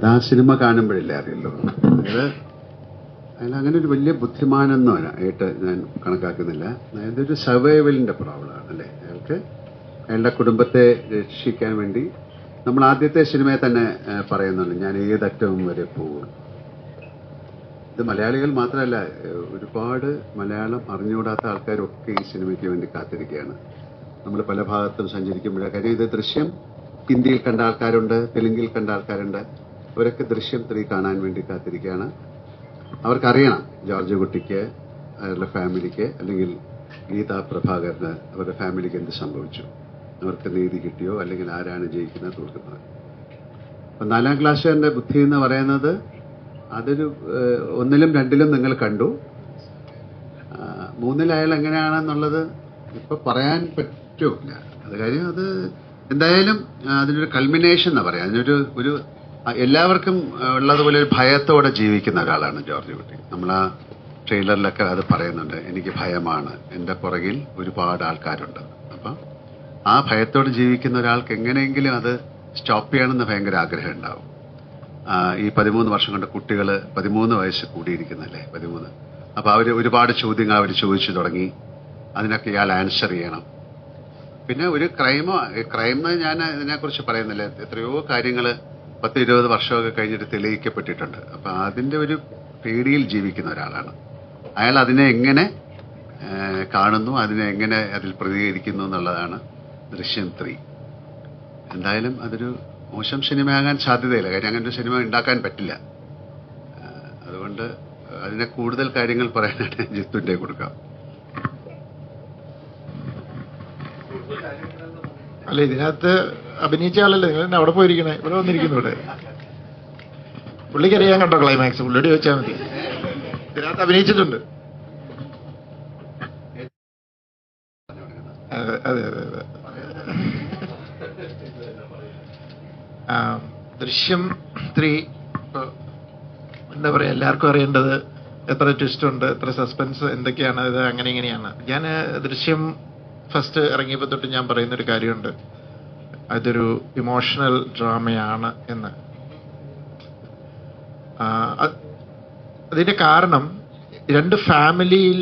അത് ആ സിനിമ കാണുമ്പോഴല്ലേ അറിയുള്ളൂ. അങ്ങനെ ഒരു വലിയ ബുദ്ധിമാനൊന്നും ആയിട്ട് ഞാൻ കണക്കാക്കുന്നില്ല. അതായത് ഒരു സർവൈവലിന്റെ പ്രോബ്ലമാണ് അല്ലേ. അയാളുടെ കുടുംബത്തെ രക്ഷിക്കാൻ വേണ്ടി നമ്മൾ ആദ്യത്തെ സിനിമയെ തന്നെ പറയുന്നുണ്ട്, ഞാൻ ഏതറ്റവും വരെ പോകും. ഇത് മലയാളികൾ മാത്രമല്ല, ഒരുപാട് മലയാളം അറിഞ്ഞുകൂടാത്ത ആൾക്കാരൊക്കെ ഈ സിനിമയ്ക്ക് വേണ്ടി കാത്തിരിക്കുകയാണ്. നമ്മൾ പല ഭാഗത്തും സഞ്ചരിക്കുമ്പോഴേ കാര്യം ഇത് ദൃശ്യം ഹിന്ദിയിൽ കണ്ട ആൾക്കാരുണ്ട്, തെലുങ്കിൽ കണ്ട ആൾക്കാരുണ്ട്. അവരൊക്കെ ദൃശ്യം 3 കാണാൻ വേണ്ടി കാത്തിരിക്കുകയാണ്. അവർക്കറിയണം ജോർജ് കുട്ടിക്ക്, അവരുടെ ഫാമിലിക്ക്, അല്ലെങ്കിൽ ഗീതാ പ്രഭാകരന് അവരുടെ ഫാമിലിക്ക് എന്ത് സംഭവിച്ചു, അവർക്ക് നീതി കിട്ടിയോ, അല്ലെങ്കിൽ ആരാണ് ജയിക്കുന്നത് തോൽക്കുന്നത്. അപ്പം 4ാം ക്ലാസ്സുകാരൻ്റെ ബുദ്ധി എന്ന് പറയുന്നത് അതൊരു 1ലും 2ലും നിങ്ങൾ കണ്ടു. 3ൽ അയാൾ എങ്ങനെയാണെന്നുള്ളത് ഇപ്പൊ പറയാൻ പറ്റൂല. അത് കാര്യം അത് എന്തായാലും അതിനൊരു കൾമിനേഷൻ എന്നാ പറയാം. അതിനൊരു എല്ലാവർക്കും ഉള്ളതുപോലെ ഒരു ഭയത്തോടെ ജീവിക്കുന്ന ഒരാളാണ് ജോർജ് കുട്ടി. നമ്മൾ ആ ട്രെയിലറിലൊക്കെ അത് പറയുന്നുണ്ട്, എനിക്ക് ഭയമാണ്, എൻ്റെ പുറകിൽ ഒരുപാട് ആൾക്കാരുണ്ട്. അപ്പം ആ ഭയത്തോടെ ജീവിക്കുന്ന ഒരാൾക്ക് എങ്ങനെയെങ്കിലും അത് സ്റ്റോപ്പ് ചെയ്യണമെന്ന് ഭയങ്കര ആഗ്രഹം ഉണ്ടാവും. ഈ 13 വർഷം കൊണ്ട് കുട്ടികൾ 13 വയസ്സ് കൂടിയിരിക്കുന്നല്ലേ, 13. അപ്പോൾ അവർ ഒരുപാട് ചോദ്യങ്ങൾ അവർ ചോദിച്ചു തുടങ്ങി. അതിനൊക്കെ ഇയാൾ ആൻസർ ചെയ്യണം. പിന്നെ ഒരു ക്രൈം ഞാൻ ഇതിനെക്കുറിച്ച് പറയുന്നില്ല. എത്രയോ കാര്യങ്ങൾ 10-20 വർഷമൊക്കെ കഴിഞ്ഞിട്ട് തെളിയിക്കപ്പെട്ടിട്ടുണ്ട്. അപ്പം അതിൻ്റെ ഒരു പേടിയിൽ ജീവിക്കുന്ന ഒരാളാണ് അയാൾ. അതിനെ എങ്ങനെ കാണുന്നു, അതിനെ എങ്ങനെ അതിൽ പ്രതികരിക്കുന്നു എന്നുള്ളതാണ് ദൃശ്യം 3. എന്തായാലും അതൊരു മോശം സിനിമയാകാൻ സാധ്യതയില്ല. കാര്യം അങ്ങനെ ഒരു സിനിമ ഉണ്ടാക്കാൻ പറ്റില്ല. അതുകൊണ്ട് അതിനെ കൂടുതൽ കാര്യങ്ങൾ പറയാനായിട്ട് ജിത്തുൻ്റെ കൊടുക്കാം. അല്ല, ഇതിനകത്ത് അഭിനയിച്ച ആളല്ലേ, നിങ്ങൾ അവിടെ പോയിരിക്കണേ, ഇവിടെ വന്നിരിക്കുന്നു. ഇവിടെ പുള്ളിക്കറിയാൻ കണ്ടോ ക്ലൈമാക്സ്? പുള്ളിയോട് ചോദിച്ചാൽ മതി. ഇതിനകത്ത് അഭിനയിച്ചിട്ടുണ്ട്. അതെ അതെ അതെ. ദൃശ്യം 3 എന്താ പറയാ, എല്ലാവർക്കും അറിയേണ്ടത് എത്ര ട്വിസ്റ്റ് ഉണ്ട്, എത്ര സസ്പെൻസ്, എന്തൊക്കെയാണ് ഇത്, അങ്ങനെ ഇങ്ങനെയാണ്. ഞാൻ ദൃശ്യം ഫസ്റ്റ് ഇറങ്ങിയപ്പോൾ തൊട്ട് ഞാൻ പറയുന്നൊരു കാര്യമുണ്ട്, അതൊരു ഇമോഷണൽ ഡ്രാമയാണ് എന്ന്. അതിന്റെ കാരണം 2 ഫാമിലിയിൽ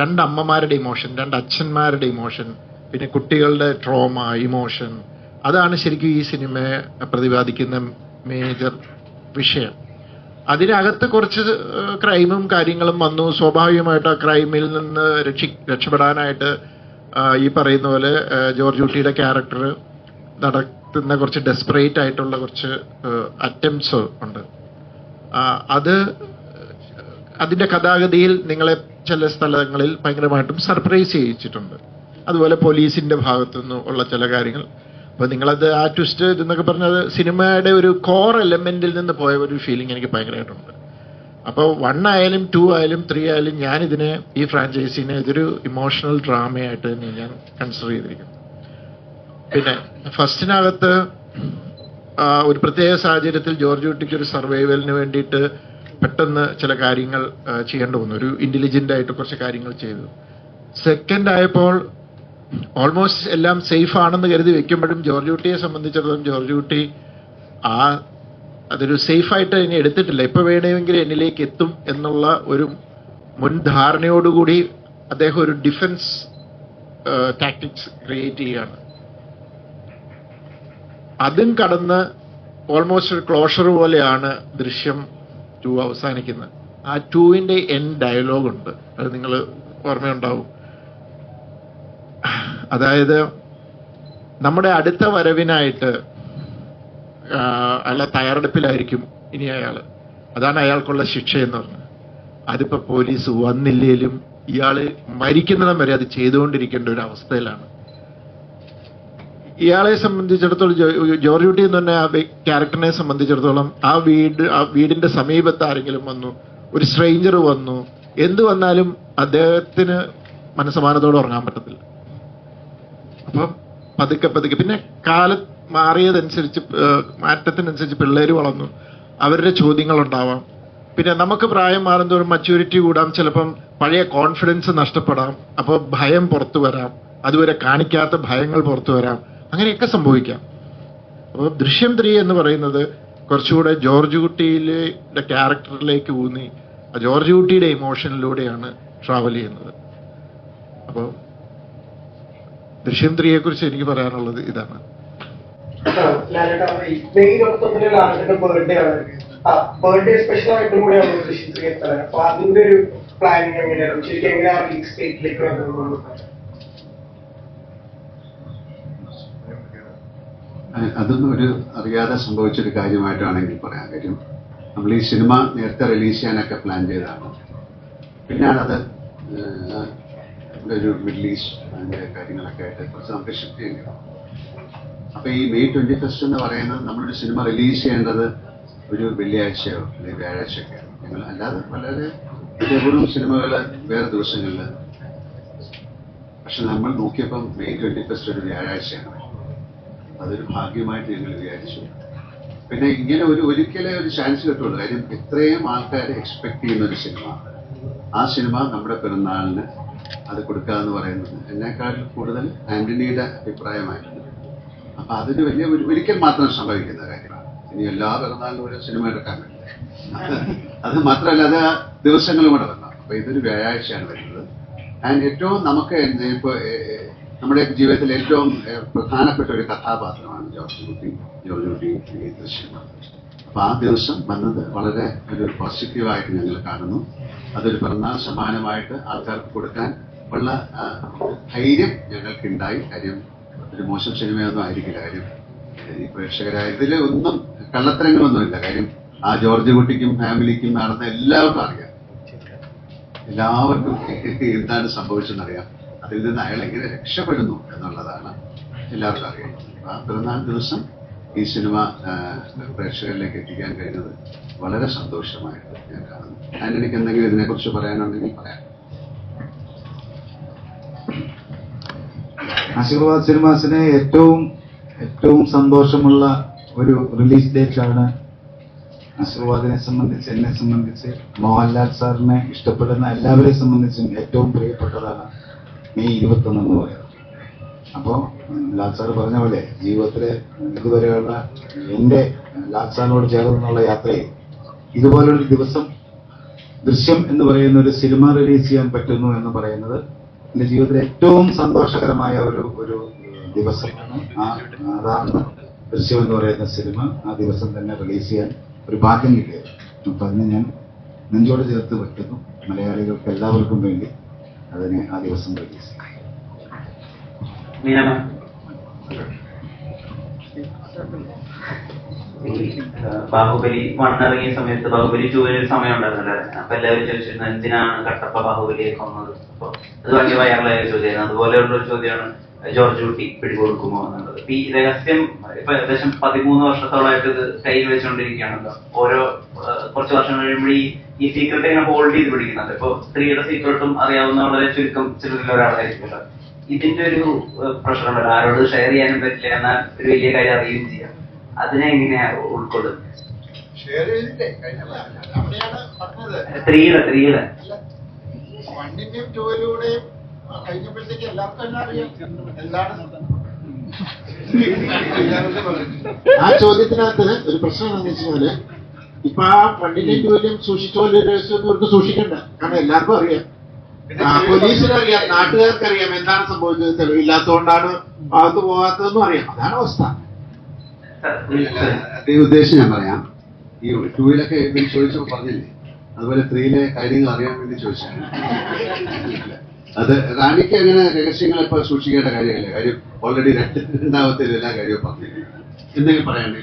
2 അമ്മമാരുടെ ഇമോഷൻ, 2 അച്ഛന്മാരുടെ ഇമോഷൻ, പിന്നെ കുട്ടികളുടെ ട്രോമ, ഇമോഷൻ, അതാണ് ശരിക്കും ഈ സിനിമയെ പ്രതിപാദിക്കുന്ന മേജർ വിഷയം. അതിനകത്ത് കുറച്ച് ക്രൈമും കാര്യങ്ങളും വന്നു. സ്വാഭാവികമായിട്ട് ആ ക്രൈമിൽ നിന്ന് രക്ഷപ്പെടാനായിട്ട് ഈ പറയുന്ന പോലെ ജോർജ് കുട്ടിയുടെ ക്യാരക്ടർ നടത്തുന്ന കുറച്ച് ഡെസ്പറേറ്റ് ആയിട്ടുള്ള കുറച്ച് അറ്റംപ്റ്റ്സ് ഉണ്ട്. അതിൻ്റെ കഥാഗതിയിൽ നിങ്ങളെ ചില സ്ഥലങ്ങളിൽ ഭയങ്കരമായിട്ടും സർപ്രൈസ് ചെയ്യിച്ചിട്ടുണ്ട്. അതുപോലെ പോലീസിൻ്റെ ഭാഗത്തുനിന്ന് ഉള്ള ചില കാര്യങ്ങൾ. അപ്പോൾ നിങ്ങളത് ആ ട്വിസ്റ്റ് എന്നൊക്കെ പറഞ്ഞത് സിനിമയുടെ ഒരു കോർ എലമെൻറ്റിൽ നിന്ന് പോയ ഒരു ഫീലിംഗ് എനിക്ക് ഭയങ്കരമായിട്ടുണ്ട്. അപ്പോൾ 1 ആയാലും 2 ആയാലും 3 ആയാലും ഞാനിതിനെ, ഈ ഫ്രാഞ്ചൈസിനെ ഇതൊരു ഇമോഷണൽ ഡ്രാമയായിട്ട് തന്നെ ഞാൻ കൺസിഡർ ചെയ്തിരിക്കുന്നു. പിന്നെ ഫസ്റ്റിനകത്ത് ഒരു പ്രത്യേക സാഹചര്യത്തിൽ ജോർജ് കുട്ടിക്ക് ഒരു സർവൈവലിന് വേണ്ടിയിട്ട് പെട്ടെന്ന് ചില കാര്യങ്ങൾ ചെയ്യേണ്ടി വന്നു. ഒരു ഇൻ്റലിജൻ്റ് ആയിട്ട് കുറച്ച് കാര്യങ്ങൾ ചെയ്തു. സെക്കൻഡ് ആയപ്പോൾ ഓൾമോസ്റ്റ് എല്ലാം സേഫ് ആണെന്ന് കരുതി വെക്കുമ്പോഴും ജോർജ് കുട്ടിയെ സംബന്ധിച്ചിടത്തോളം ജോർജ് കുട്ടി അതൊരു സേഫായിട്ട് ഇനി എടുത്തിട്ടില്ല. എപ്പോൾ വേണമെങ്കിലും എന്നിലേക്ക് എത്തും എന്നുള്ള ഒരു മുൻധാരണയോടുകൂടി അദ്ദേഹം ഒരു ഡിഫൻസ് ടാക്ടിക്സ് ക്രിയേറ്റ് ചെയ്യുകയാണ്. അതും കടന്ന് ഓൾമോസ്റ്റ് ഒരു ക്ലോഷർ പോലെയാണ് ദൃശ്യം 2 അവസാനിക്കുന്നത്. ആ 2ന്റെ എൻഡ് ഡയലോഗ് ഉണ്ട്, അത് നിങ്ങൾ ഓർമ്മയുണ്ടാവും. അതായത് നമ്മുടെ അടുത്ത വരവിനായിട്ട് അയാളെ തയ്യാറെടുപ്പിലായിരിക്കും ഇനി അയാൾ. അതാണ് അയാൾക്കുള്ള ശിക്ഷയെന്ന് പറഞ്ഞത്. അതിപ്പോൾ പോലീസ് വന്നില്ലേലും ഇയാൾ മരിക്കുന്നിടം വരെ അത് ചെയ്തുകൊണ്ടിരിക്കേണ്ട ഒരു അവസ്ഥയിലാണ്. ഇയാളെ സംബന്ധിച്ചിടത്തോളം, ജോർജ് കുട്ടി എന്ന് പറഞ്ഞ ആ ക്യാരക്ടറിനെ സംബന്ധിച്ചിടത്തോളം ആ വീടിന്റെ സമീപത്ത് ആരെങ്കിലും വന്നു, ഒരു സ്ട്രേഞ്ചർ വന്നു, എന്ത് വന്നാലും അദ്ദേഹത്തിന് മനസ്സമാനത്തോടെ ഉറങ്ങാൻ പറ്റത്തില്ല. അപ്പം പതുക്കെ പിന്നെ കാലം മാറിയതനുസരിച്ച്, മാറ്റത്തിനനുസരിച്ച് പിള്ളേർ വളർന്നു, അവരുടെ ചോദ്യങ്ങളുണ്ടാവാം. പിന്നെ നമുക്ക് പ്രായം മാറുന്നതോറും മച്യൂരിറ്റി കൂടാം, ചിലപ്പം പഴയ കോൺഫിഡൻസ് നഷ്ടപ്പെടാം, അപ്പോൾ ഭയം പുറത്തു വരാം, അതുവരെ കാണിക്കാത്ത ഭയങ്ങൾ പുറത്തു വരാം, അങ്ങനെയൊക്കെ സംഭവിക്കാം. അപ്പോൾ ദൃശ്യം 3 എന്ന് പറയുന്നത് കുറച്ചുകൂടെ ജോർജ് കുട്ടിയിലെ ക്യാരക്ടറിലേക്ക് ഊന്നി ആ ജോർജ് കുട്ടിയുടെ ഇമോഷനിലൂടെയാണ് ട്രാവൽ ചെയ്യുന്നത്. അപ്പോൾ ദൃശ്യം 3യെ കുറിച്ച് എനിക്ക് പറയാനുള്ളത് ഇതാണ്. ബർത്ത്ഡേ സ്പെഷ്യൽ ആയിട്ടും കൂടെയാണ് ദൃശ്യം 3 എത്തുന്നത്. അപ്പൊ അതിന്റെ ഒരു പ്ലാനിങ് എങ്ങനെയാണ്, ശരിക്കും എങ്ങനെയാണ് റിലീസ് ഡേറ്റിലേക്ക് വരുന്നത്? അതൊന്നും ഒരു അറിയാതെ സംഭവിച്ചൊരു കാര്യമായിട്ടാണെങ്കിൽ പറയാൻ കാര്യം, നമ്മൾ ഈ സിനിമ നേരത്തെ റിലീസ് ചെയ്യാനൊക്കെ പ്ലാൻ ചെയ്തതാണ്. പിന്നെയാണത് ഒരു റിലീസ് അതിൻ്റെ കാര്യങ്ങളൊക്കെ ആയിട്ട് കുറച്ച് നമുക്ക് ഷിഫ്റ്റ് ചെയ്യേണ്ടി വന്നു. അപ്പോൾ ഈ May 21 എന്ന് പറയുന്നത് നമ്മളൊരു സിനിമ റിലീസ് ചെയ്യേണ്ടത് ഒരു വെള്ളിയാഴ്ചയോ അല്ലെങ്കിൽ വ്യാഴാഴ്ചയൊക്കെയാണ്. ഞങ്ങൾ അല്ലാതെ വളരെ ഇതേപോലും സിനിമകൾ വേറെ ദിവസങ്ങളിൽ, പക്ഷെ നമ്മൾ നോക്കിയപ്പം May 21 ഒരു വ്യാഴാഴ്ചയാണ്. അതൊരു ഭാഗ്യമായിട്ട് ഞങ്ങൾ വിചാരിച്ചു. പിന്നെ ഇങ്ങനെ ഒരിക്കലേ ഒരു ചാൻസ് കിട്ടുള്ളൂ. കാര്യം ഇത്രയും ആൾക്കാർ എക്സ്പെക്ട് ചെയ്യുന്ന ഒരു സിനിമ, ആ സിനിമ നമ്മുടെ പിറന്നാളിന് അത് കൊടുക്കുക എന്ന് പറയുന്നത് എന്നെക്കാളും കൂടുതൽ ആന്റണിയുടെ അഭിപ്രായമായിരുന്നു. അപ്പൊ അതിന് വലിയ ഒരിക്കൽ മാത്രം സംഭവിക്കുന്ന കാര്യമാണ്. ഇനി എല്ലാ പിറന്നാളിലും ഒരു സിനിമ എടുക്കാൻ പറ്റില്ല. അത് മാത്രമല്ല, അത് ദിവസങ്ങളും കൂടെ വരണം. അപ്പൊ ഇതൊരു വ്യാഴാഴ്ചയാണ് വരുന്നത്. ആൻഡ് ഏറ്റവും നമുക്ക് ഇപ്പൊ നമ്മുടെ ജീവിതത്തിൽ ഏറ്റവും പ്രധാനപ്പെട്ട ഒരു കഥാപാത്രമാണ് ജോർജ് കുട്ടി ഈ ദൃശ്യം. അപ്പൊ ആ ദിവസം വന്നത് വളരെ ഒരു പോസിറ്റീവായിട്ട് ഞങ്ങൾ കാണുന്നു. അതൊരു പിറന്നാൾ സമ്മാനമായിട്ട് ആൾക്കാർക്ക് കൊടുക്കാൻ ഉള്ള ധൈര്യം ഞങ്ങൾക്കുണ്ടായി. കാര്യം ഒരു മോശം സിനിമയൊന്നും ആയിരിക്കില്ല. കാര്യം ഈ പ്രേക്ഷകരായ ഇതിൽ ഒന്നും കള്ളത്തരങ്ങളൊന്നുമില്ല. കാര്യം ആ ജോർജ് കുട്ടിക്കും ഫാമിലിക്കും നടന്ന എല്ലാവർക്കും അറിയാം, എല്ലാവർക്കും എന്താണ് സംഭവിച്ചെന്നറിയാം. അതിൽ നിന്ന് അയാൾ എങ്ങനെ രക്ഷപ്പെടുന്നു എന്നുള്ളതാണ് എല്ലാവർക്കും അറിയാം. ആ പിറന്നാൾ ദിവസം ഈ സിനിമ പ്രേക്ഷകരിലേക്ക് എത്തിക്കാൻ കഴിഞ്ഞത് വളരെ സന്തോഷമായിട്ട് ഞാൻ കാണുന്നു. ആന്റണിക്ക് എന്തെങ്കിലും ഇതിനെക്കുറിച്ച് പറയാനുണ്ടെങ്കിൽ പറയാം. ആശീർവാദ് സിനിമാസിന് ഏറ്റവും സന്തോഷമുള്ള ഒരു റിലീസ് ഡേറ്റ് ആണ്. ആശീർവാദിനെ സംബന്ധിച്ച്, എന്നെ സംബന്ധിച്ച്, മോഹൻലാൽ സാറിനെ ഇഷ്ടപ്പെടുന്ന എല്ലാവരെയും സംബന്ധിച്ചും ഏറ്റവും പ്രിയപ്പെട്ടതാണ് May 21 എന്ന് പറയുന്നത്. അപ്പോൾ ലാൽ സാർ പറഞ്ഞ പോലെ ജീവിതത്തിലെ ഇതുവരെയുള്ള എൻ്റെ ലാൽ സാറിനോട് ചേർന്നുള്ള യാത്രയിൽ ഇതുപോലൊരു ദിവസം ദൃശ്യം എന്ന് പറയുന്ന ഒരു സിനിമ റിലീസ് ചെയ്യാൻ പറ്റുന്നു എന്ന് പറയുന്നത് എൻ്റെ ജീവിതത്തിലെ ഏറ്റവും സന്തോഷകരമായ ഒരു ദിവസമാണ്. അതാണ് ദൃശ്യം എന്ന് പറയുന്ന സിനിമ ആ ദിവസം തന്നെ റിലീസ് ചെയ്യാൻ ഒരു ഭാഗ്യം കിട്ടിയത്. അപ്പം അതിനെ ഞാൻ നെഞ്ചോട് ചേർത്ത് വെക്കുന്നു. മലയാളികൾക്ക് എല്ലാവർക്കും വേണ്ടി അതിനെ ആ ദിവസം റിലീസ് ചെയ്യും. ബാഹുബലി 1 ഇറങ്ങിയ സമയത്ത് ബാഹുബലി 2 സമയം ഉണ്ടായിരുന്നല്ലോ. അപ്പൊ എല്ലാവരും ചോദിച്ചിരുന്നു എന്തിനാണ് കട്ടപ്പ ബാഹുബലിയെ കൊന്നത്. അപ്പൊ അത് വലിയ വൈറലായ ചോദ്യമാണ്. അതുപോലെയുള്ള ഒരു ചോദ്യമാണ് ജോർജ് കുട്ടി പിടികൊടുക്കുമോ എന്നുള്ളത്. ഈ രഹസ്യം ഇപ്പൊ ഏകദേശം 13 വർഷത്തോളമായിട്ട് ഇത് കയ്യിൽ വെച്ചുകൊണ്ടിരിക്കുകയാണല്ലോ. ഓരോ കുറച്ച് വർഷം കഴിയുമ്പോൾ ഈ സീക്രട്ട് ഇങ്ങനെ ഹോൾഡ് ചെയ്ത് പിടിക്കുന്നുണ്ട്. ഇപ്പൊ സ്ത്രീയുടെ സീക്രട്ടും അറിയാവുന്ന വളരെ ചുരുക്കം ചിലരിൽ ഒരാളായിരിക്കുമല്ലോ. ഇതിന്റെ ഒരു പ്രശ്നം ഉണ്ടല്ലോ, ആരോട് ഷെയർ ചെയ്യാനും പറ്റില്ല, എന്നാൽ ഒരു വലിയ കാര്യം അറിയുകയും ചെയ്യാം. അതിനെ എങ്ങനെയാ ഉൾക്കൊള്ളുന്നത്? സ്ത്രീയുടെ കഴിഞ്ഞപ്പോഴത്തേക്ക് എല്ലാവർക്കും തന്നെ അറിയാം എന്താണ്. ആ ചോദ്യത്തിനകത്ത് ഒരു പ്രശ്നം എന്താണെന്ന് വെച്ചാല്, ഇപ്പൊ ആ 1ന്റെയും 2ന്റെയും സൂക്ഷിച്ച പോലെ രഹസ്യമൊന്നും സൂക്ഷിക്കണ്ട. കാരണം എല്ലാവർക്കും അറിയാം, പോലീസിനറിയാം, നാട്ടുകാർക്കറിയാം എന്താണ് സംഭവിച്ചത്. തെളിവില്ലാത്തതുകൊണ്ടാണ് ഭാഗത്ത് പോകാത്തതെന്നും അറിയാം. അതാണ് അവസ്ഥ. അതേ ഉദ്ദേശം ഞാൻ പറയാം. ഈ 2-ലൊക്കെ ചോദിച്ചപ്പോൾ പറഞ്ഞില്ലേ, അതുപോലെ 3-ലെ കാര്യങ്ങൾ അറിയാൻ വേണ്ടി ചോദിച്ചാണ്. അത് റാണിക്ക് അങ്ങനെ രഹസ്യങ്ങൾ ഇപ്പൊ സൂക്ഷിക്കേണ്ട കാര്യമല്ല. കാര്യം ഓൾറെഡി രണ്ടാമത്തെ എല്ലാ കാര്യവും പറഞ്ഞിരിക്കുന്നു. എന്തെങ്കിലും പറയണ്ടേ?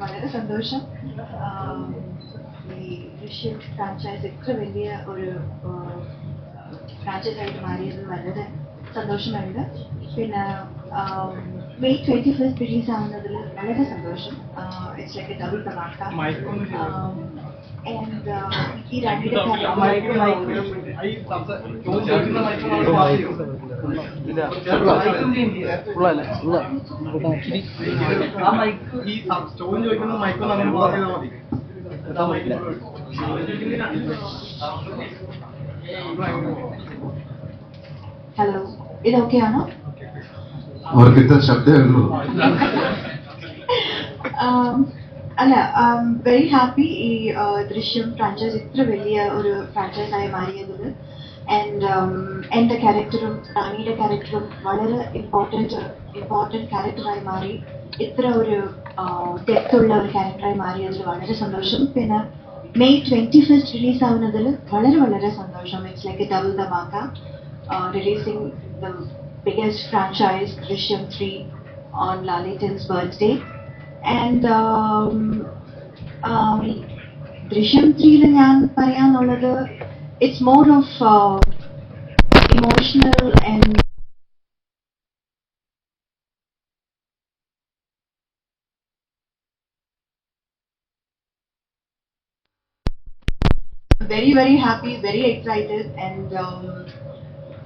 വളരെ സന്തോഷം. ഈ ദൃശ്യം ഫ്രാഞ്ചൈസ് ഇത്ര വലിയ ഒരു ഫ്രാഞ്ചൈസായിട്ട് മാറിയത് വളരെ സന്തോഷമുണ്ട്. പിന്നെ May 21 റിലീസ് ആവുന്നതിൽ വളരെ സന്തോഷം. It's like a double dhamaka. And ഈ രണ്ടിന്റെ ഹലോ, ഇതൊക്കെയാണോ? അവർക്ക് ഇത്ര ശബ്ദമേ ഉള്ളൂ. അല്ല, വെരി ഹാപ്പി ഈ ദൃശ്യം ഫ്രാഞ്ചൈസ് ഇത്ര വലിയ ഒരു ഫ്രാഞ്ചൈസായി മാറിയതിൽ. ആൻഡ് എൻ്റെ ക്യാരക്ടറും റാണിയുടെ ക്യാരക്ടറും വളരെ ഇമ്പോർട്ടൻറ്റ് ക്യാരക്ടറായി മാറി. ഇത്ര ഒരു ഡെപ്ത് ഉള്ള ഒരു ക്യാരക്ടറായി മാറിയതിൽ വളരെ സന്തോഷം. പിന്നെ May 21st റിലീസ് ആവുന്നതിൽ വളരെ വളരെ സന്തോഷം. It's like a double dhamaka, releasing the biggest franchise Drishyam 3 on Lalitan's birthday. And Drishyam 3 ഞാൻ പറയാന്നുള്ളത് it's more of emotional and very very happy, very excited, and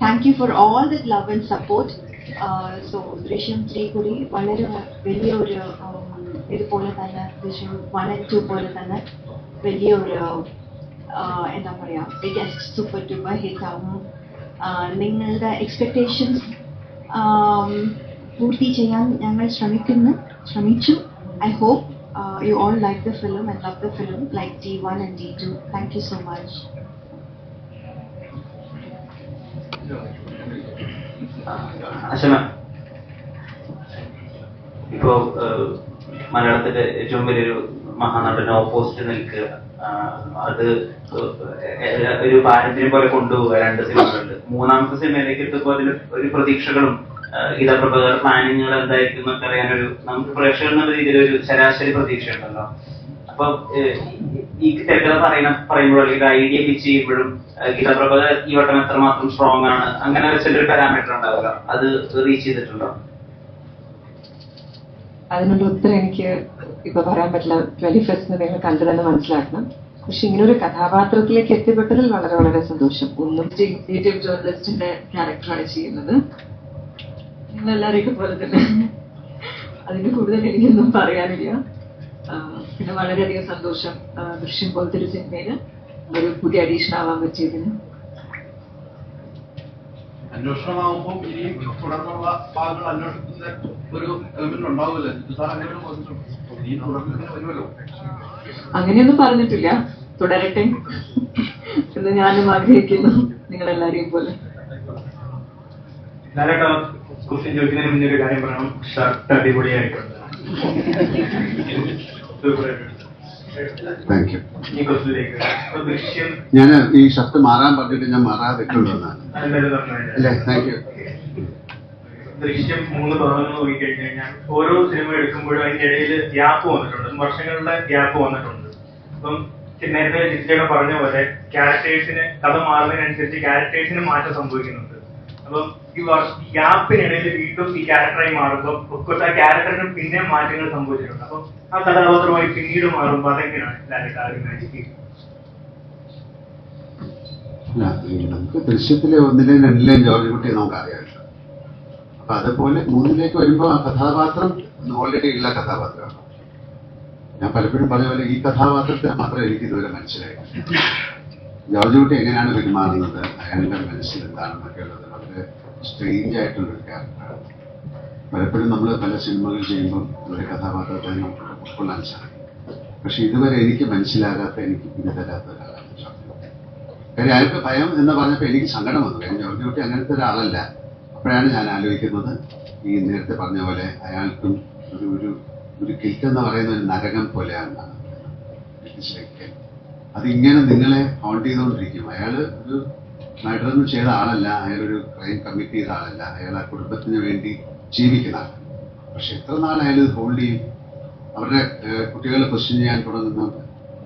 thank you for all that love and support. So ദൃശ്യം 3 കൂടി വളരെ വലിയ ഒരു ഇതുപോലെ തന്നെ ദൃശ്യം 1 and 2 പോലെ തന്നെ വലിയ ഒരു എന്താ പറയാ ബിഗ്ഗസ്റ്റ് സൂപ്പർ ഡൂപ്പർ ഹിറ്റ് ആവും. നിങ്ങളുടെ എക്സ്പെക്ടേഷൻസ് പൂർത്തി ചെയ്യാൻ ഞങ്ങൾ ശ്രമിച്ചു. I hope you all like the film and love the film like D1 and D2. Thank you so much. അശമ, ഇപ്പോ മലയാളത്തിലെ ഏറ്റവും വലിയൊരു മഹാനടൻ ഓപ്പോസിറ്റ് നിൽക്കുക, അത് ഒരു പാരമ്പര്യം പോലെ കൊണ്ടുപോവുക 2 സിനിമകളിൽ. 3ാമത്തെ സിനിമയിലേക്ക് എത്തുമ്പോൾ അതിൽ ഒരു പ്രതീക്ഷകളും ഗീതാപ്രഭാകർ പ്ലാനിങ്ങുകൾ എന്തായിരിക്കും എന്നൊക്കെ അറിയാനൊരു നമുക്ക് പ്രേക്ഷകർ എന്നുള്ള രീതിയിൽ ഒരു ശരാശരി പ്രതീക്ഷ ഉണ്ടല്ലോ. അപ്പൊ ഈ തിരക്കഥ പറയുമ്പോഴും അല്ലെങ്കിൽ ഐഡിയ പിച്ച് ചെയ്യുമ്പോഴും ഗീതാപ്രഭാകർ ഈ വട്ടം എത്രമാത്രം സ്ട്രോങ് ആണ്, അങ്ങനെ വെച്ചൊരു പാരാമീറ്റർ ഉണ്ടാവുക, അത് റീച്ച് ചെയ്തിട്ടുണ്ടോ? അതിനുള്ള ഉത്തരം എനിക്ക് ഇപ്പൊ പറയാൻ പറ്റില്ല. 21st നിങ്ങൾ കണ്ടു തന്നെ മനസ്സിലാക്കണം. പക്ഷെ ഇങ്ങനൊരു കഥാപാത്രത്തിലേക്ക് എത്തിപ്പെട്ടതിൽ വളരെ വളരെ സന്തോഷം. ഒന്നും നേറ്റീവ് ജേർണലിസ്റ്റിന്റെ ക്യാരക്ടറാണ് ചെയ്യുന്നത്, നിങ്ങളെല്ലാവരെയും പോലെ തന്നെ. അതിന് കൂടുതൽ എനിക്കൊന്നും പറയാനില്ല. പിന്നെ വളരെയധികം സന്തോഷം ദൃശ്യം പോലത്തെ ഒരു സിനിമയില് ഒരു പുതിയ അഡീഷൻ ആവാൻ പറ്റിയതിന്. അന്വേഷണമാകുമ്പോൾ ഈ തുടർന്നുള്ള ഭാഗങ്ങൾ അന്വേഷണത്തിന്റെ ഒരു എലമെന്റ് ഉണ്ടാവില്ല. അങ്ങനെയൊന്നും പറഞ്ഞിട്ടില്ല. തുടരട്ടെ എന്ന് ഞാനും ആഗ്രഹിക്കുന്നു, നിങ്ങളെല്ലാരെയും പോലെ. ക്വസ്റ്റ്യൻ ചോദിക്കുന്നതിന് മുന്നേ ഒരു കാര്യം പറയണം. ഷർട്ട് അടിപൊളിയായിട്ടുണ്ട്. Thank you. ഈ ക്വസ്റ്റ്യനിലേക്ക് ദൃശ്യം, ഞാൻ ഈ ഷർട്ട് മാറാൻ പറഞ്ഞിട്ട് ഞാൻ മാറാതെ ഇട്ടുള്ളതാണ് അല്ലേ? Thank you. ദൃശ്യം 3 ഭാഗങ്ങൾ നോക്കിക്കഴിഞ്ഞു കഴിഞ്ഞാൽ ഓരോ സിനിമ എടുക്കുമ്പോഴും അതിന്റെ ഇടയിൽ ഗ്യാപ്പ് വന്നിട്ടുണ്ട്, വർഷങ്ങളുടെ ഗ്യാപ്പ് വന്നിട്ടുണ്ട്. അപ്പം നേരത്തെ ജിത്തിയുടെ പറഞ്ഞ പോലെ ക്യാരക്ടേഴ്സിന് കഥ മാറുന്നതിനനുസരിച്ച് ക്യാരക്ടേഴ്സിന് മാറ്റം സംഭവിക്കുന്നുണ്ട്. അപ്പം ഈ ഗ്യാപ്പിനിടയിൽ വീണ്ടും ഈ ക്യാരക്ടറായി മാറുമ്പോൾ ഒക്കോട്ട് ആ ക്യാരക്ടറിന് പിന്നെ മാറ്റങ്ങൾ സംഭവിച്ചിട്ടുണ്ട്. അപ്പം ആ കഥാപാത്രമായി പിന്നീട് മാറുമ്പോൾ അതെങ്ങനെയാണ് നമുക്ക് ദൃശ്യത്തിലെ 1ലെയും 2ലെയും ജോർജ് കുട്ടിയെ നമുക്കറിയാമല്ലോ. അപ്പൊ അതുപോലെ 3ലേക്ക് വരുമ്പോൾ ആ കഥാപാത്രം ഓൾറെഡി ഉള്ള കഥാപാത്രമാണ്. ഞാൻ പലപ്പോഴും പറഞ്ഞ പോലെ ഈ കഥാപാത്രത്തെ മാത്രമേ എനിക്ക് ഇതുവരെ മനസ്സിലായി. ജോർജ് കുട്ടി എങ്ങനെയാണ് പെരുമാറുന്നത്, അയാളുടെ മനസ്സിൽ എന്താണെന്നൊക്കെ ഉള്ളത് വളരെ സ്ട്രേഞ്ച് ആയിട്ടുള്ളൊരു ക്യാരക്ടറാണ്. പലപ്പോഴും നമ്മൾ പല സിനിമകൾ ചെയ്യുമ്പോൾ ഒരു കഥാപാത്രത്തെ നമുക്ക് ഉൾക്കൊള്ളാൻ സാധിക്കും. പക്ഷെ ഇതുവരെ എനിക്ക് മനസ്സിലാകാത്ത, എനിക്ക് പിന്നെ തരാത്ത ഒരാളാണ് ജോർജ് കുട്ടി. കാര്യം അയാൾക്ക് ഭയം എന്ന് പറഞ്ഞപ്പോൾ എനിക്ക് സങ്കടം വന്നു. കാര്യം ജോർജ് കുട്ടി അങ്ങനത്തെ ഒരാളല്ല. അപ്പോഴാണ് ഞാൻ ആലോചിക്കുന്നത്, ഈ നേരത്തെ പറഞ്ഞ പോലെ അയാൾക്കും ഒരു കിൽറ്റ് എന്ന് പറയുന്ന ഒരു നരകം പോലെയാണ് ബ്രിട്ടീഷിലേക്ക്. അതിങ്ങനെ നിങ്ങളെ ഹോണ്ട് ചെയ്തുകൊണ്ടിരിക്കും. അയാൾ ഒരു മർഡറൊന്നും ചെയ്ത ആളല്ല, അയാളൊരു ക്രൈം കമ്മിറ്റ് ചെയ്ത ആളല്ല, അയാൾ ആ കുടുംബത്തിന് വേണ്ടി ജീവിക്കുന്ന ആളാണ്. പക്ഷെ എത്ര നാൾ അയാൾ ഹോൾഡ് ചെയ്യും? അവരുടെ കുട്ടികളെ ക്വസ്റ്റ്യൻ ചെയ്യാൻ തുടങ്ങുന്നു,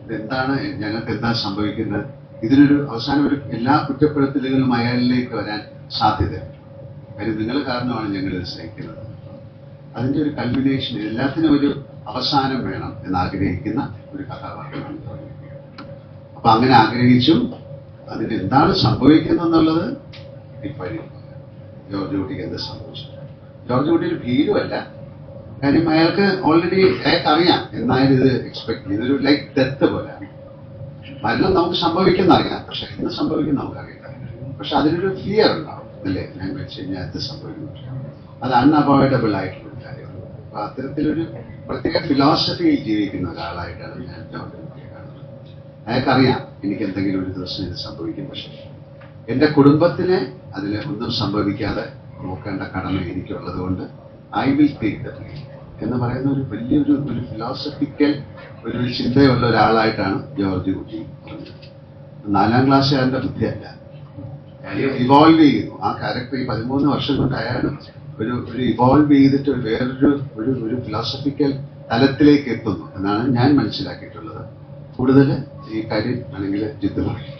ഇതെന്താണ്, ഞങ്ങൾക്ക് എന്താ സംഭവിക്കുന്നത്? ഇതിനൊരു അവസാനം ഒരു എല്ലാ കുറ്റപ്പെടുത്തലുകളും അയാളിലേക്ക് വരാൻ സാധ്യതയുണ്ട്. കാര്യം നിങ്ങൾ കാരണമാണ് ഞങ്ങൾ ഇത് സഹിക്കുന്നത്. അതിന്റെ ഒരു കൾമിനേഷൻ, എല്ലാത്തിനും ഒരു അവസാനം വേണം എന്നാഗ്രഹിക്കുന്ന ഒരു കഥാപാത്രമാണ്. അപ്പൊ അങ്ങനെ ആഗ്രഹിച്ചു. അതിന് എന്താണ് സംഭവിക്കുന്നതെന്നുള്ളത് ഇപ്പോഴും ജോർജ് കുട്ടിക്ക് എന്ത് സംഭവിച്ചു. ജോർജ് കുട്ടി ഒരു ഭീരുവല്ല. കാര്യം അയാൾക്ക് ഓൾറെഡി അയാൾക്കറിയാം എന്നായാലും ഇത് എക്സ്പെക്ട് ചെയ്ത് ഇതൊരു ലൈക്ക് ഡെത്ത് പോലെയാണ്. മരണം നമുക്ക് സംഭവിക്കുന്ന അറിയാം, പക്ഷെ എന്ത് സംഭവിക്കും നമുക്കറിയില്ല. പക്ഷെ അതിനൊരു ഫിയർ ഉണ്ടാവും അല്ലേ? ഞാൻ വെച്ച് കഴിഞ്ഞാൽ എന്ത് സംഭവിക്കുന്നു, അത് അൺഅവോയ്ഡബിൾ ആയിട്ടുള്ള കാര്യമാണ്. അപ്പൊ അത്തരത്തിലൊരു പ്രത്യേക ഫിലോസഫിയിൽ ജീവിക്കുന്ന ഒരാളായിട്ടാണ് ഞാൻ ജോർജ് കാണുന്നത്. അയാൾക്കറിയാം എനിക്ക് എന്തെങ്കിലും ഒരു ദിവസം ഇത് സംഭവിക്കും, പക്ഷേ എന്റെ കുടുംബത്തിന് അതിൽ ഒന്നും സംഭവിക്കാതെ നോക്കേണ്ട കടമ എനിക്കുള്ളത് കൊണ്ട് I will take the blame എന്ന് പറയുന്ന ഒരു വലിയൊരു ഫിലോസഫിക്കൽ ഒരു ചിന്തയുള്ള ഒരാളായിട്ടാണ് ജോർജ് കുട്ടി പറഞ്ഞത്. 4ാം ക്ലാസ്സുകാരന്റെ ബുദ്ധിയല്ല, ഇവോൾവ് ചെയ്യുന്നു. ആ ക്യാരക്ടർ ഈ 13 വർഷം കൊണ്ട് അയാൾ ഒരു ഇവോൾവ് ചെയ്തിട്ട് വേറൊരു ഫിലോസഫിക്കൽ തലത്തിലേക്ക് എത്തുന്നു എന്നാണ് ഞാൻ മനസ്സിലാക്കിയിട്ടുള്ളത്. കൂടുതൽ ഈ കാര്യം അല്ലെങ്കിൽ ജിത്ത് പറയും.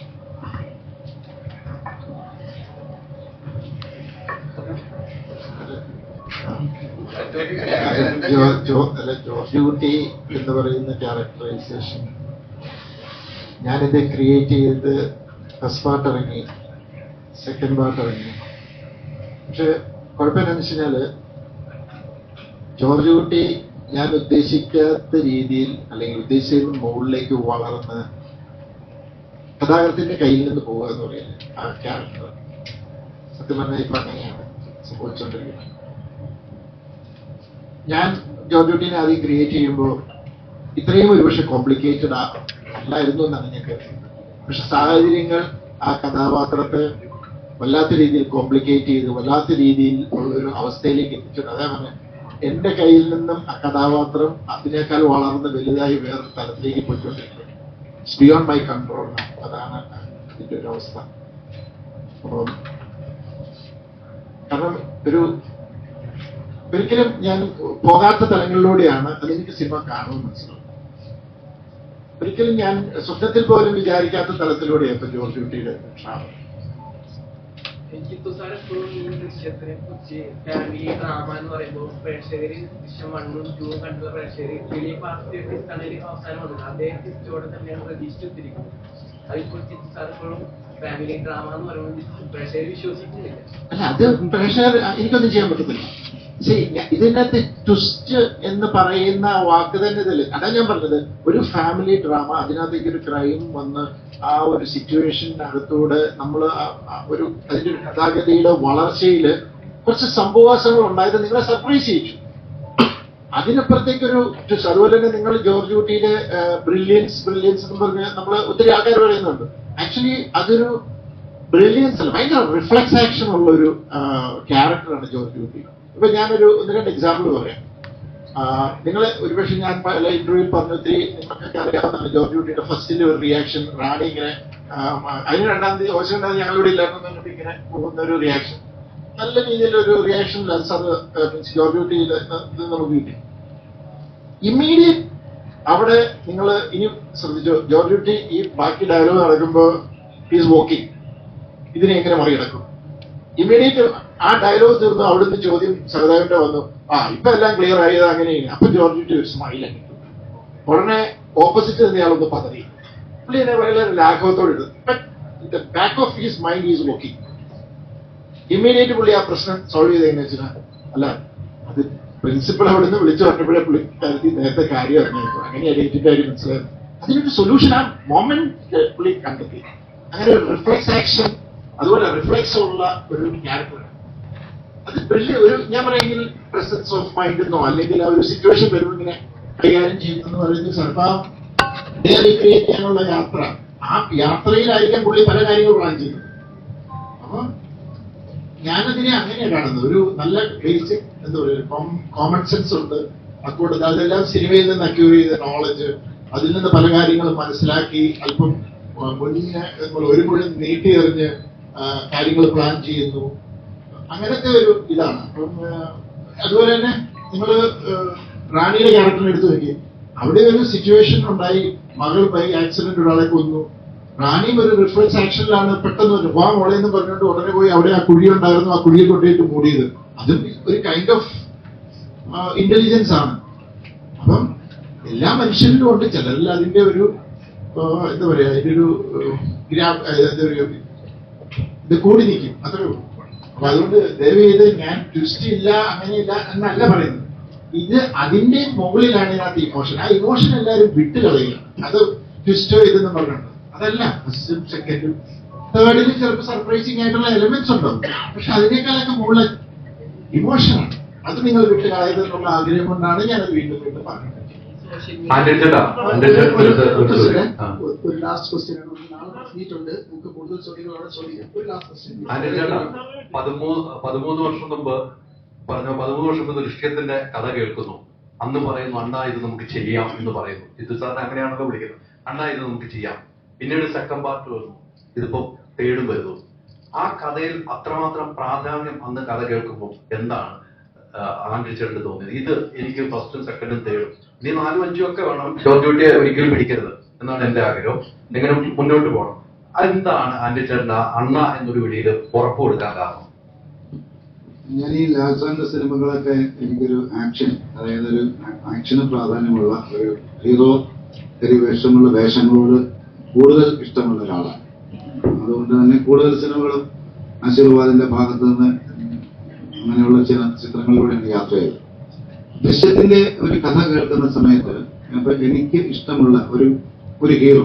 ജോർജ് കുട്ടി എന്ന് പറയുന്ന ക്യാരക്ടറൈസേഷൻ ഞാനിത് ക്രിയേറ്റ് ചെയ്ത് ഫസ്റ്റ് പാർട്ട് ഇറങ്ങി, സെക്കൻഡ് പാർട്ട് ഇറങ്ങി. പക്ഷെ കുഴപ്പമെന്നു വെച്ചാല് ജോർജ് കുട്ടി ഞാൻ ഉദ്ദേശിക്കാത്ത രീതിയിൽ അല്ലെങ്കിൽ ഉദ്ദേശിച്ചതിന് മുകളിലേക്ക് വളർന്ന് കഥാകൃത്തിന്റെ കയ്യിൽ നിന്ന് പോവുക എന്ന് പറയുന്നത് ആ ക്യാരക്ടർ സത്യം പറഞ്ഞാൽ ഇപ്പൊ അങ്ങനെയാണ് സംഭവിച്ചുകൊണ്ടിരിക്കുന്നത്. ഞാൻ ജോർജ് കുട്ടീനെ ആദ്യം ക്രിയേറ്റ് ചെയ്യുമ്പോൾ ഇത്രയും ഒരുപക്ഷെ കോംപ്ലിക്കേറ്റഡ് അല്ലായിരുന്നു എന്നാണ് ഞാൻ കരുതുന്നത്. പക്ഷെ സാഹചര്യങ്ങൾ ആ കഥാപാത്രത്തെ വല്ലാത്ത രീതിയിൽ കോംപ്ലിക്കേറ്റ് ചെയ്ത് വല്ലാത്ത രീതിയിൽ ഉള്ളൊരു അവസ്ഥയിലേക്ക് എത്തിച്ചിട്ടുണ്ട്. അതേപോലെ എന്റെ കയ്യിൽ നിന്നും ആ കഥാപാത്രം അതിനേക്കാൾ വളർന്ന് വലുതായി വേറൊരു തലത്തിലേക്ക് പോയിക്കൊണ്ടിരിക്കും. It's beyond my control. അതാണ് ഇതിന്റെ ഒരു അവസ്ഥ. അപ്പം കാരണം ഒരിക്കലും ഞാൻ പോകാത്ത തലങ്ങളിലൂടെയാണ് അതെനിക്ക് സിനിമ കാണുമെന്ന് മനസ്സിലാവും. ഒരിക്കലും ഞാൻ സ്വപ്നത്തിൽ പോലും വിചാരിക്കാത്ത തലത്തിലൂടെയാണ് ഇപ്പൊ ജോർജ് കുട്ടിയുടെ ട്രാവൽ. എനിക്ക് സാർ എപ്പോഴും ഈ ദൃശ്യത്തിനെ കുറിച്ച് ഫാമിലി ഡ്രാമ എന്ന് പറയുമ്പോൾ പ്രേക്ഷകര് ദൃശ്യം 1ഉം 2ഉം കണ്ടുള്ള പ്രേക്ഷകര് വലിയ പാർട്ടി കണ്ണയിൽ അവസാനം വന്നത് അതേ തിരിച്ചോടെ തന്നെയാണ് പ്രതീക്ഷിച്ചിരിക്കുന്നത്. അതിപ്പോൾ സാർ എപ്പോഴും ഫാമിലി ഡ്രാമ എന്ന് പറയുമ്പോൾ പ്രേക്ഷകർ വിശ്വസിക്കുന്നില്ല. അല്ല, അത് പ്രേക്ഷകർ എനിക്കൊന്നും ചെയ്യാൻ പറ്റത്തില്ല. ഇതിനകത്ത് ട്വിസ്റ്റ് എന്ന് പറയുന്ന വാക്ക് തന്നെ ഇതില്ല. അതാ ഞാൻ പറഞ്ഞത്, ഒരു ഫാമിലി ഡ്രാമ, അതിനകത്തേക്ക് ഒരു ക്രൈം വന്ന് ആ ഒരു സിറ്റുവേഷനകത്തൂടെ നമ്മൾ ഒരു അതിന്റെ ഒരു കഥാഗതിയുടെ വളർച്ചയില് കുറച്ച് സംഭവവാസങ്ങൾ ഉണ്ടായത് നിങ്ങളെ സർപ്രൈസ് ചെയ്യിച്ചു. അതിനപ്പുറത്തേക്കൊരു ട്വിസ്റ്റ്. അതുപോലെ തന്നെ നിങ്ങൾ ജോർജ് കുട്ടിയുടെ ബ്രില്യൻസ് എന്ന് പറഞ്ഞ് നമ്മൾ ഒത്തിരി ആൾക്കാർ പറയുന്നുണ്ട്. ആക്ച്വലി അതൊരു ബ്രില്യൻസ് അല്ല, ഭയങ്കര റിഫ്ലക്സ് ആക്ഷൻ ഉള്ള ഒരു ക്യാരക്ടറാണ് ജോർജ് കുട്ടി. ഇപ്പൊ ഞാനൊരു 1-2 എക്സാമ്പിൾ പറയാം. നിങ്ങൾ ഒരുപക്ഷെ ഞാൻ പല ഇന്റർവ്യൂവിൽ പറഞ്ഞു, ഒത്തിരി നിങ്ങൾക്കൊക്കെ അറിയാവുന്നതാണ് ജോർജ് കുട്ടിയുടെ ഫസ്റ്റിലെ ഒരു റിയാക്ഷൻ. റാണി ഇങ്ങനെ അതിന് 2ാം തീയതി ഓശം ഞങ്ങളിവിടെ ഇല്ലായിരുന്നു ഇങ്ങനെ പോകുന്ന ഒരു റിയാക്ഷൻ, നല്ല രീതിയിലൊരു റിയാക്ഷൻ മീൻസ് ജോർജ് കുട്ടിയിൽ നമുക്ക് കിട്ടി. ഇമ്മീഡിയറ്റ് അവിടെ നിങ്ങൾ ഇനി ശ്രദ്ധിച്ചോ, ജോർജ് കുട്ടി ഈ ബാക്കി ഡയലോഗ് നടക്കുമ്പോൾ ഈസ് വോക്കിംഗ്, ഇതിനെ എങ്ങനെ മറികടക്കും? ഇമ്മീഡിയറ്റ് ആ ഡയലോഗ് തീർന്നു. അവിടുന്ന് ചോദ്യം സഹദേവന്റെ വന്നു, ഇപ്പൊ എല്ലാം ക്ലിയർ ആയത് അങ്ങനെയാണ്. അപ്പൊ ജോർജ് കുട്ടി ഒരു സ്മൈൽ അങ്ങ് ഉടനെ ഓപ്പോസിറ്റ് നിന്നയാളൊന്ന് പതറി. പുള്ളി എന്നെ വളരെ ലാഘവത്തോടെ ഇടും. But back of his mind is working. Immediate പുള്ളി ആ പ്രശ്നം സോൾവ് ചെയ്തെന്ന് വെച്ചാൽ അല്ല, അത് പ്രിൻസിപ്പൾ അവിടുന്ന് വിളിച്ചു പറഞ്ഞപ്പോഴേ പുള്ളി കരുതി നേരത്തെ കാര്യം അറിഞ്ഞു, അങ്ങനെ എഡിറ്റിന്റെ കാര്യം മനസ്സിലായിരുന്നു. അതിനൊരു സൊല്യൂഷൻ ആ മൊമെന്റ് പുള്ളി കണ്ടെത്തി. അങ്ങനെ ഒരു റിഫ്ലെക്സ് ആക്ഷൻ, അതുപോലെ റിഫ്ലെക്സ് ഉള്ള ഒരു ക്യാരക്ടറാണ്. അത് വലിയ ഒരു ഞാൻ പറയുമെങ്കിൽ പ്രസൻസ് ഓഫ് മൈൻഡ് എന്നോ അല്ലെങ്കിൽ ആ ഒരു സിറ്റുവേഷൻ വരുമ്പോൾ ഇങ്ങനെ കൈകാര്യം ചെയ്യുന്നു പറയുന്നത് ചിലപ്പോൾ ക്രിയേറ്റ് ചെയ്യാനുള്ള യാത്ര, ആ യാത്രയിലായിരിക്കാം പുള്ളി പല കാര്യങ്ങൾ പ്ലാൻ ചെയ്യുന്നത്. അപ്പൊ ഞാനതിനെ അങ്ങനെയാണ് കാണുന്നത്. ഒരു നല്ല ബേസിക് എന്താ പറയുക കോമൺ സെൻസ് ഉണ്ട്. അതുകൊണ്ട് അതെല്ലാം സിനിമയിൽ നിന്ന് അക്യൂർ ചെയ്ത നോളജ്, അതിൽ നിന്ന് പല കാര്യങ്ങളും മനസ്സിലാക്കി അല്പം മുന്നിനെ നമ്മൾ ഒരു മുഴുവൻ നീട്ടി എറിഞ്ഞ് കാര്യങ്ങൾ പ്ലാൻ ചെയ്യുന്നു. അങ്ങനത്തെ ഒരു ഇതാണ്. അപ്പം അതുപോലെ തന്നെ നിങ്ങൾ റാണിയുടെ ക്യാരക്ടറിനെ എടുത്തു നോക്കി, അവിടെ ഒരു സിറ്റുവേഷൻ ഉണ്ടായി, മകൾ ബൈ ആക്സിഡന്റ് ഒരാളെ കൊന്നു. റാണിയും ഒരു റിഫ്ലെക്സ് ആക്ഷനിലാണ് പെട്ടെന്ന് ഒരു വാ മോളെ എന്ന് പറഞ്ഞുകൊണ്ട് ഉടനെ പോയി അവിടെ ആ കുഴി ഉണ്ടായിരുന്നു, ആ കുഴിയിൽ കൊണ്ടിട്ട് മൂടിയത്. അതും ഒരു കൈൻഡ് ഓഫ് ഇന്റലിജൻസ് ആണ്. അപ്പം എല്ലാ മനുഷ്യരിലും ഉണ്ട്. ചിലരിൽ അതിന്റെ ഒരു എന്താ പറയാ, അതിന്റെ ഒരു ഇത് കൂടി നിൽക്കും, അത്രേ ഉള്ളൂ. അപ്പൊ അതുകൊണ്ട് ദയവ് ചെയ്ത് ഞാൻ ട്വിസ്റ്റ് ഇല്ല അങ്ങനെയില്ല എന്നല്ല പറയുന്നത്. ഇത് അതിന്റെ മുകളിലാണ് ഇതിനകത്ത് ഇമോഷൻ. ആ ഇമോഷൻ എല്ലാവരും വിട്ട് കളയുകയാണ്. അത് ട്വിസ്റ്റോ ഇതെന്ന് പറഞ്ഞിട്ടുണ്ട്. അതല്ല, ഫസ്റ്റും സെക്കൻഡും തേർഡിലും ചിലപ്പോൾ സർപ്രൈസിങ് ആയിട്ടുള്ള എലിമെന്റ്സ് ഉണ്ടാവും. പക്ഷെ അതിനേക്കാളൊക്കെ മുകളിൽ ഇമോഷനാണ്. അത് നിങ്ങൾ വിട്ടുകളയതെന്നുള്ള ആഗ്രഹം കൊണ്ടാണ് ഞാനത് വീണ്ടും വീണ്ടും പറഞ്ഞത്. ഒരു ലാസ്റ്റ് ക്വസ്റ്റ്യൻ ആണ്. നാളെ പറഞ്ഞിട്ടുണ്ട് നമുക്ക് കൂടുതൽ ചോദ്യങ്ങളോടെ ചോദിക്കാം. ഒരു ലാസ്റ്റ് ക്വസ്റ്റ്യൻ. 13 വർഷം മുമ്പ് പറഞ്ഞു, 13 വർഷം മുമ്പ് ദൃശ്യത്തിന്റെ കഥ കേൾക്കുന്നു. അന്ന് പറയുന്നു അണ്ണാ ഇത് നമുക്ക് ചെയ്യാം എന്ന് പറയുന്നു. ജിത്തു സാറിന് അങ്ങനെയാണല്ലോ വിളിക്കുന്നത്. അണ്ണാ ഇത് നമുക്ക് ചെയ്യാം. പിന്നീട് സെക്കൻഡ് പാർട്ട് വരുന്നു, ഇതിപ്പോ തേടും വരുന്നു. ആ കഥയിൽ അത്രമാത്രം പ്രാധാന്യം അന്ന് കഥ കേൾക്കുമ്പോൾ എന്താണ് ആൻഡ്രിച്ചേട്ടന് തോന്നിയത്? ഇത് എനിക്ക് ഫസ്റ്റും സെക്കൻഡും തേടും, ഇനി 4ഉം 5ഉം ഒക്കെ വേണം, ജോർജ് കുട്ടിയെ ഒരിക്കലും പിടിക്കരുത് എന്നാണ് എന്റെ ആഗ്രഹം. ഇങ്ങനെ മുന്നോട്ട് പോകണം. അതെന്താണ് ആൻഡ്രിച്ചേട്ടൻ അണ്ണ എന്നൊരു വിളിയിൽ ഉറപ്പ് കൊടുക്കാൻ കാരണം? ഞാൻ ഈ ലാൽ സാറിന്റെ സിനിമകളൊക്കെ എനിക്കൊരു ആക്ഷൻ, അതായത് ഒരു ആക്ഷന് പ്രാധാന്യമുള്ള ഒരു ഹീറോ വേഷമുള്ള വേഷങ്ങളോട് കൂടുതൽ ഇഷ്ടമുള്ള ഒരാളാണ്. അതുകൊണ്ട് തന്നെ കൂടുതൽ സിനിമകളും ആശീർവാദിന്റെ ഭാഗത്ത് നിന്ന് അങ്ങനെയുള്ള ചില ചിത്രങ്ങളിലൂടെയാണ് യാത്ര ചെയ്തത്. ദൃശ്യത്തിന്റെ ഒരു കഥ കേൾക്കുന്ന സമയത്ത് അപ്പൊ എനിക്ക് ഇഷ്ടമുള്ള ഒരു ഹീറോ,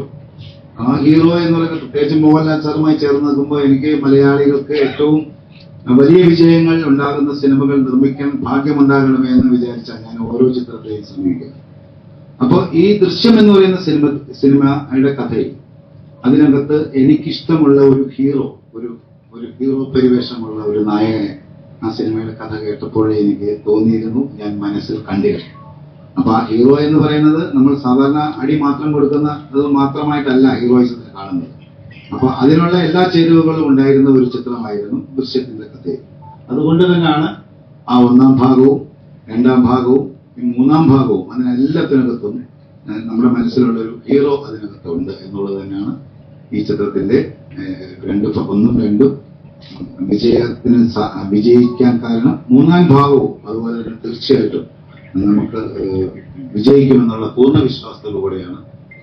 ആ ഹീറോ എന്ന് പറയുന്നത് പ്രത്യേകിച്ച് മോഹൻലാൽ സാറുമായി ചേർന്ന് നിൽക്കുമ്പോൾ എനിക്ക് മലയാളികൾക്ക് ഏറ്റവും വലിയ വിജയങ്ങൾ ഉണ്ടാകുന്ന സിനിമകൾ നിർമ്മിക്കാൻ ഭാഗ്യമുണ്ടാകണമേ എന്ന് വിചാരിച്ചാൽ ഞാൻ ഓരോ ചിത്രത്തെയും സമീപിക്കുന്നത്. അപ്പോൾ ഈ ദൃശ്യം എന്ന് പറയുന്ന സിനിമയുടെ കഥയിൽ അതിനകത്ത് എനിക്കിഷ്ടമുള്ള ഒരു ഹീറോ, ഒരു ഹീറോ പരിവേഷമുള്ള ഒരു നായകനെ ആ സിനിമയുടെ കഥ കേട്ടപ്പോഴേ എനിക്ക് തോന്നിയിരുന്നു, ഞാൻ മനസ്സിൽ കണ്ടിരുന്നു. അപ്പൊ ആ ഹീറോ എന്ന് പറയുന്നത് നമ്മൾ സാധാരണ അടി മാത്രം കൊടുക്കുന്ന അത് മാത്രമായിട്ടല്ല ഹീറോയിസത്തിൽ കാണുന്നത്. അപ്പൊ അതിനുള്ള എല്ലാ ചേരുവകളും ഉണ്ടായിരുന്ന ഒരു ചിത്രമായിരുന്നു ദൃശ്യത്തിന്റെ കഥയിൽ. അതുകൊണ്ട് തന്നെയാണ് ആ 1ാം ഭാഗവും 2ാം ഭാഗവും 3ാം ഭാഗവും അതിനെല്ലാത്തിനകത്തും നമ്മുടെ മനസ്സിലുള്ള ഒരു ഹീറോ അതിനകത്തുണ്ട് എന്നുള്ളത് തന്നെയാണ് ഈ ചിത്രത്തിന്റെ 1ഉം 2ഉം വിജയിക്കാൻ കാരണം. 3ാം ഭാഗവും അതുപോലെ തന്നെ തീർച്ചയായിട്ടും നമുക്ക് വിജയിക്കുമെന്നുള്ള പൂർണ്ണ വിശ്വാസത്തോടു കൂടെയാണ്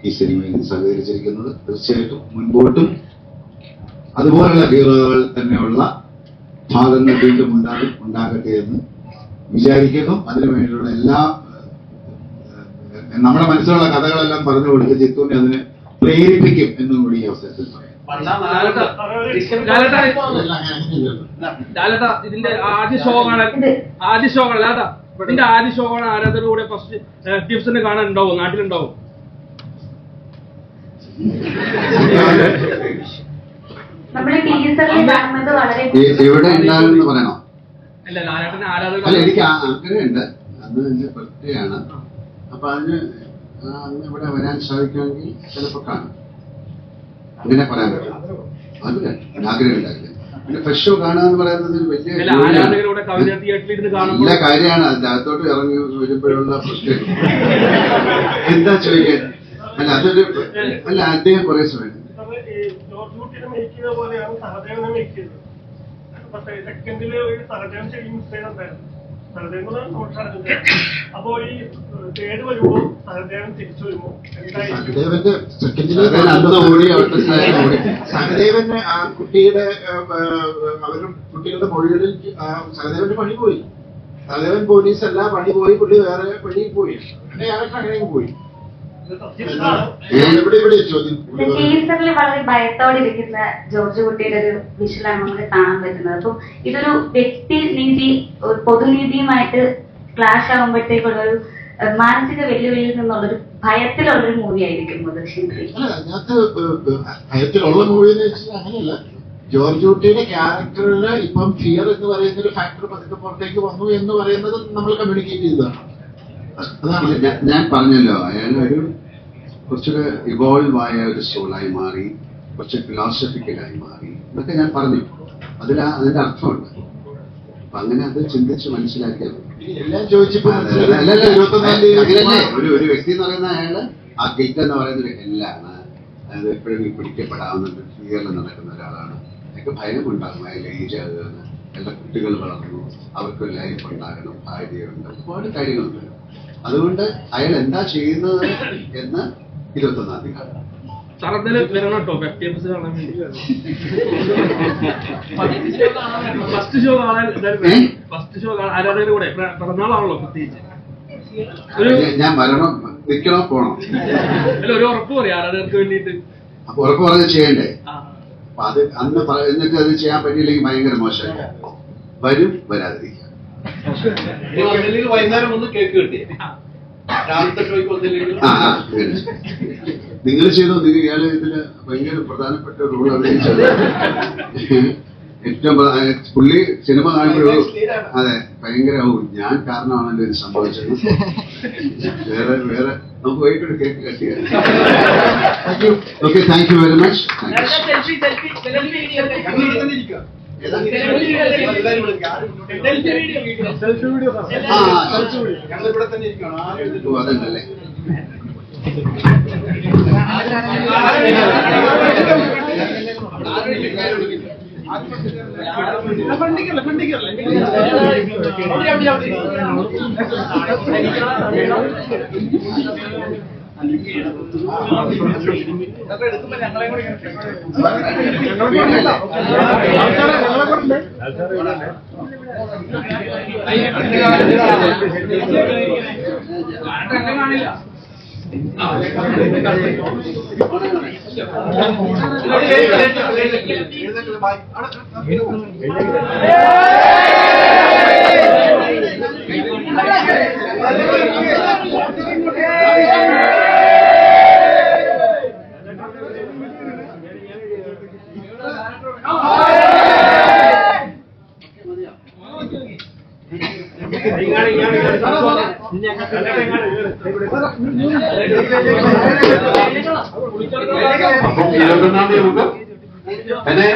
ഈ സിനിമയിൽ സഹകരിച്ചിരിക്കുന്നത്. തീർച്ചയായിട്ടും മുൻപോട്ടും അതുപോലുള്ള ഹീറോകൾ തന്നെയുള്ള ഭാഗങ്ങൾ വീണ്ടും ഉണ്ടാകട്ടെ എന്ന് വിചാരിക്കുന്നു. അതിനുവേണ്ടിയുള്ള എല്ലാ നമ്മുടെ മനസ്സിലുള്ള കഥകളെല്ലാം പറഞ്ഞു കൊടുത്ത് ജിത്തുവിനെ അതിനെ പ്രേരിപ്പിക്കും എന്നും കൂടി ഈ അവസരത്തിൽ പറയാം. ഇതിന്റെ ആദ്യ ഷോ കാണാൻ ഇതിന്റെ ആദ്യ ഷോ കാണാൻ ആരാധകരുടെ കൂടെ ഫസ്റ്റ് ടിപ്സിനെ കാണാൻ ഉണ്ടാവും, നാട്ടിലുണ്ടാവും? ഇവിടെ ഉണ്ടാകുമെന്ന് പറയണോ? അല്ല, ലാലേട്ടന് ആരാധകർ അല്ല, എനിക്ക് ആഗ്രഹമുണ്ട്. അത് എന്റെ പ്രത്യേകമാണ്. അപ്പൊ അതിന് അന്ന് ഇവിടെ വരാൻ സാധിക്കുമെങ്കിൽ ചിലപ്പോ കാണും. അങ്ങനെ പറയാൻ പറ്റും. അത് ആഗ്രഹം ഉണ്ടായില്ല. പിന്നെ ഫസ്റ്റ് ഷോ കാണുക എന്ന് പറയുന്നത് ഒരു വലിയ നല്ല കാര്യമാണ്. അതിന്റെ അകത്തോട്ട് ഇറങ്ങി വരുമ്പോഴുള്ള പ്രശ്നം എന്താ ചോദിക്കാൻ? അല്ല, അതൊരു അല്ല, അദ്ദേഹം കുറെ സമയം സെക്കൻഡില് ഒരു സഹജയം ശരി മിസ്റ്റേക്ക് ഉണ്ടായിരുന്നു. അപ്പോ ഈ തേട് വരുമ്പോ സഹദേവൻ തിരിച്ചു വരുമ്പോ സഹദേവന് ആ കുട്ടിയുടെ അവരും കുട്ടികളുടെ മൊഴികളിൽ സഹദേവന്റെ പണി പോയി. സഹദേവൻ പോലീസല്ല, പണി പോയി, പുള്ളി വേറെ പണിയിൽ പോയി. അങ്ങനെയും പോയി. ടീസറിൽ വളരെ ഭയത്തോടെ ഇരിക്കുന്ന ജോർജ് കുട്ടിയുടെ ഒരു വിഷ്വലാണ് നമുക്ക് കാണാൻ പറ്റുന്നത്. അപ്പം ഇതൊരു വ്യക്തി നീതി പൊതുനീതിയുമായിട്ട് ക്ലാഷ് ആകുമ്പോഴത്തേക്കുള്ളൊരു മാനസിക വെല്ലുവിളിയിൽ നിന്നുള്ളൊരു ഭയത്തിലുള്ളൊരു മൂവി ആയിരിക്കും ദൃശ്യം 3. അതിനകത്ത് ഭയത്തിലുള്ള മൂവി എന്ന് വെച്ചാൽ അങ്ങനെയല്ല. ജോർജ് കുട്ടിയുടെ ക്യാരക്ടറിൽ ഇപ്പം ഫിയർ എന്ന് പറയുന്ന ഒരു ഫാക്ടർ പതുക്കെ പുറത്തേക്ക് വന്നു എന്ന് പറയുന്നത് നമ്മൾ കമ്മ്യൂണിക്കേറ്റ് ചെയ്തതാണ്. ഞാൻ പറഞ്ഞല്ലോ, അയാൾ ഒരു കുറച്ചൊരു ഇവോൾവ് ആയ ഒരു സോളായി മാറി, കുറച്ച് ഫിലോസഫിക്കലായി മാറി എന്നൊക്കെ ഞാൻ പറഞ്ഞു. അതിന്റെ അർത്ഥമുണ്ട്. അപ്പൊ അങ്ങനെ അത് ചിന്തിച്ച് മനസ്സിലാക്കിയത്. അങ്ങനല്ലേ ഒരു വ്യക്തി എന്ന് പറയുന്ന അയാള് ആ ഗിൽറ്റ് എന്ന് പറയുന്ന ഒരു ഹെല്ലാണ്. അതായത് എപ്പോഴും പിടിക്കപ്പെടാവുന്ന ഫിയറിൽ നടക്കുന്ന ഒരാളാണ്. അയാൾക്ക് ഭയമുണ്ടാകും. അയാൾ ഏജ് ആകുകയാണ്, അയാളുടെ കുട്ടികൾ വളർന്നു, അവർക്കൊരു ലൈഫ് ഉണ്ടാകണം, ഭാര്യയുണ്ട്, ഒരുപാട് കാര്യങ്ങളുണ്ട്. അതുകൊണ്ട് അയാൾ എന്താ ചെയ്യുന്നത് എന്ന് 21-ാം തീയതി കാണാം. ഞാൻ വരണോ, നിൽക്കണോ, പോണോ? ഒരു ഉറപ്പ് പറയാം ആരാധകർക്ക് വേണ്ടിയിട്ട്. അപ്പൊ ഉറപ്പ് പറഞ്ഞ് ചെയ്യണ്ടേ? അപ്പൊ അത് അന്ന് എന്നിട്ട് അത് ചെയ്യാൻ പറ്റിയില്ലെങ്കിൽ ഭയങ്കര മോശമായി. വരും, വരാതിരിക്കുക. വന്നില്ലെങ്കിൽ വൈകുന്നേരം ഒന്ന് കേക്ക് കിട്ടി, രാവിലത്തെ ഷോയ്ക്ക് വന്നില്ലെങ്കിൽ. നിങ്ങൾ ചെയ്തോ, നിങ്ങൾ ഇയാള് ഇതില് ഭയങ്കര പ്രധാനപ്പെട്ട റോൾ അഭിനയിച്ചത്. ഏറ്റവും പുള്ളി സിനിമ കാണുമ്പോഴോ അതെ ഭയങ്കര ഞാൻ കാരണമാണല്ലോ ഇത് സംഭവിച്ചത്. വേറെ നമുക്ക് വൈകിട്ടൊരു കേക്ക് കട്ട് ചെയ്യാം. Okay, thank you very much. ഞങ്ങളിവിടെ തന്നെ ഇരിക്കണം, ആരും അതല്ലേ. എന്നെ